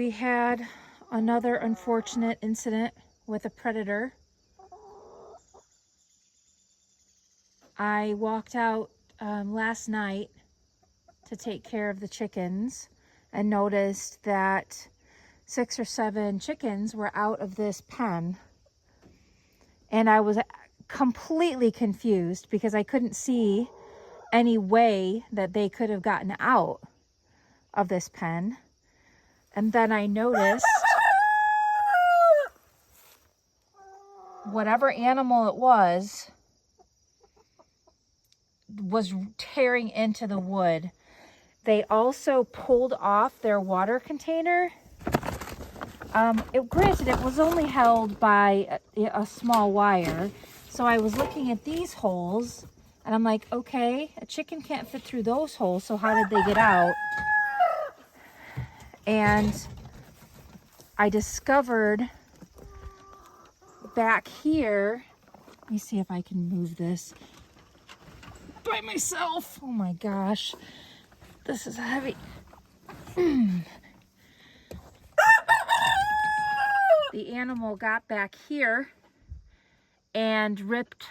We had another unfortunate incident with a predator. I walked out last night to take care of the chickens and noticed that 6 or 7 chickens were out of this pen. And I was completely confused because I couldn't see any way that they could have gotten out of this pen. And then I noticed whatever animal it was tearing into the wood. They also pulled off their water container. Granted, it was only held by a small wire. So I was looking at these holes and I'm like, okay, a chicken can't fit through those holes. So how did they get out? And I discovered back here, let me see if I can move this by myself. Oh my gosh, this is heavy. The animal got back here and ripped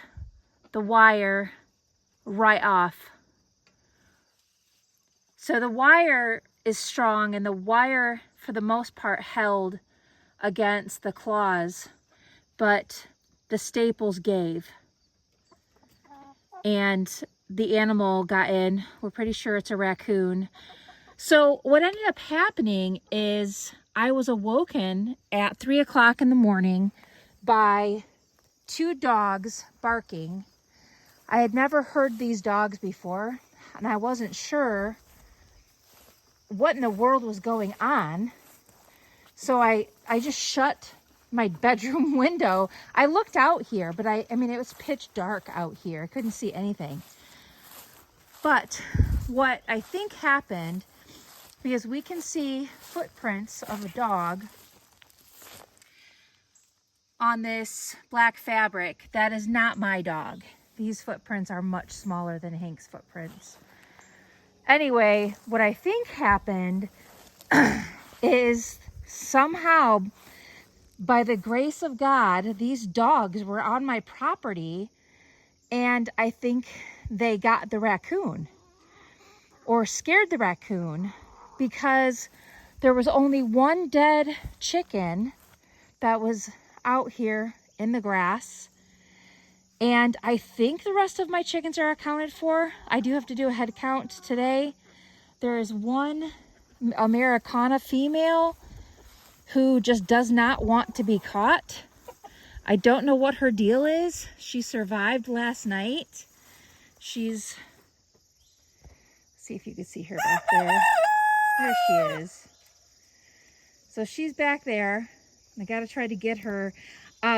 the wire right off. So the wire is strong and the wire for the most part held against the claws, but the staples gave and the animal got in. We're pretty sure it's a raccoon. So what ended up happening is I was awoken at 3 o'clock in the morning by 2 dogs barking. I had never heard these dogs before, and I wasn't sure what in the world was going on. So I just shut my bedroom window. I looked out here, but I mean, it was pitch dark out here. I couldn't see anything. But what I think happened, because we can see footprints of a dog on this black fabric, that is not my dog. These footprints are much smaller than Hank's footprints. Anyway, what I think happened is somehow, by the grace of God, these dogs were on my property and I think they got the raccoon or scared the raccoon, because there was only 1 dead chicken that was out here in the grass. And I think the rest of my chickens are accounted for. I do have to do a head count today. There is 1 Americana female who just does not want to be caught. I don't know what her deal is. She survived last night. Let's see if you can see her back there. There she is. So she's back there. I gotta try to get her.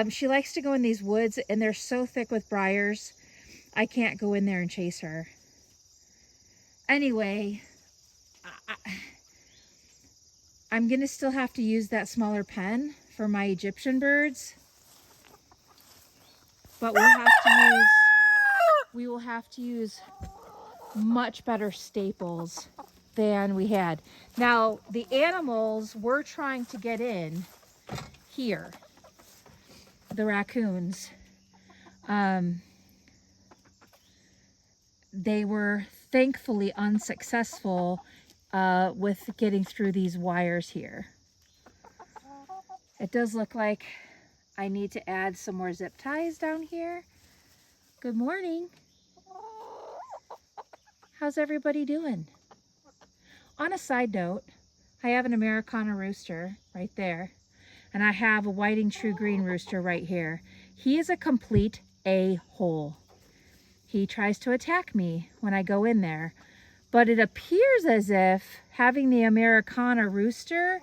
She likes to go in these woods and they're so thick with briars. I can't go in there and chase her. Anyway, I'm gonna still have to use that smaller pen for my Egyptian birds. But we will have to use much better staples than we had. Now, the animals were trying to get in here, the raccoons. They were thankfully unsuccessful with getting through these wires here. It does look like I need to add some more zip ties down here. Good morning. How's everybody doing? On a side note, I have an Americana rooster right there, and I have a whiting true green rooster right here. He is a complete a-hole. He tries to attack me when I go in there, but it appears as if having the Americana rooster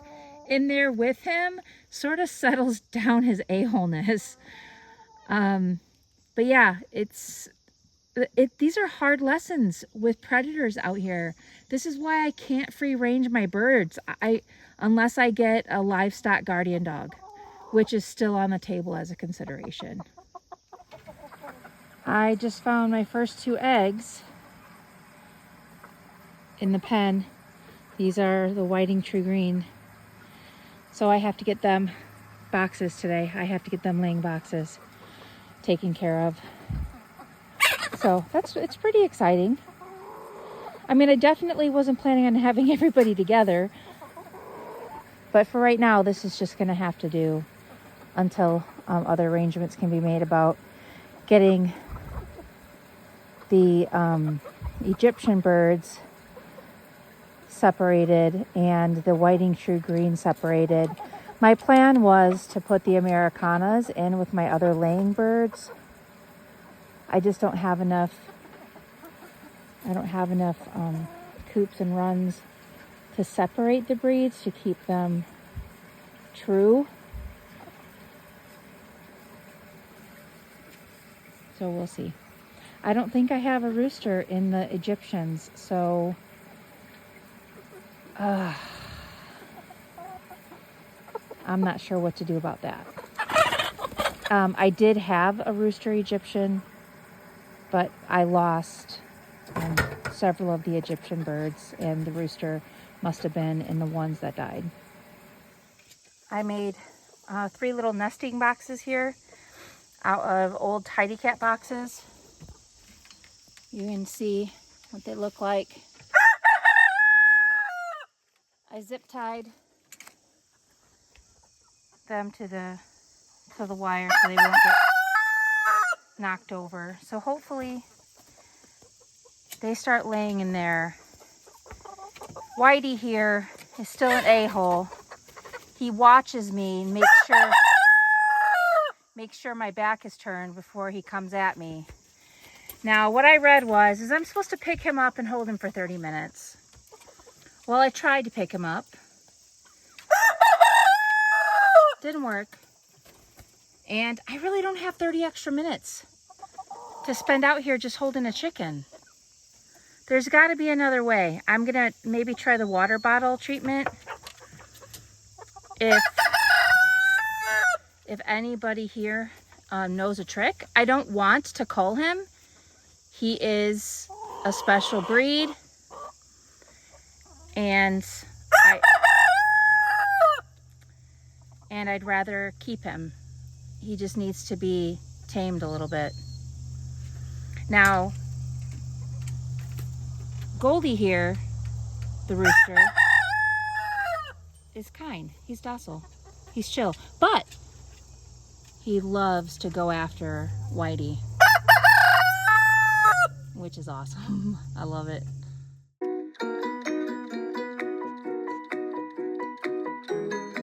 in there with him sort of settles down his a-holeness. But yeah, these are hard lessons with predators out here. This is why I can't free range my birds unless I get a livestock guardian dog, which is still on the table as a consideration. I just found my first 2 eggs in the pen. These are the whiting true green. So I have to get them boxes today. I have to get them laying boxes taken care of. So it's pretty exciting. I mean, I definitely wasn't planning on having everybody together, but for right now, this is just gonna have to do until other arrangements can be made about getting the Egyptian birds separated and the whiting true green separated. My plan was to put the Americanas in with my other laying birds. I just don't have enough. I don't have enough coops and runs to separate the breeds to keep them true. So we'll see. I don't think I have a rooster in the Egyptians, so I'm not sure what to do about that. I did have a rooster Egyptian, but I lost several of the Egyptian birds, and the rooster must have been in the ones that died. I made 3 little nesting boxes here out of old Tidy Cat boxes. You can see what they look like. I zip tied them to the wire so they won't get knocked over. So hopefully they start laying in there. Whitey here is still an a-hole. He watches me and makes sure my back is turned before he comes at me. Now, what I read is I'm supposed to pick him up and hold him for 30 minutes. Well, I tried to pick him up. Didn't work. And I really don't have 30 extra minutes to spend out here just holding a chicken. There's got to be another way. I'm going to maybe try the water bottle treatment. If anybody here knows a trick. I don't want to cull him. He is a special breed. And I'd rather keep him. He just needs to be tamed a little bit. Now, Goldie here, the rooster, is kind. He's docile. He's chill. But he loves to go after Whitey, which is awesome. I love it.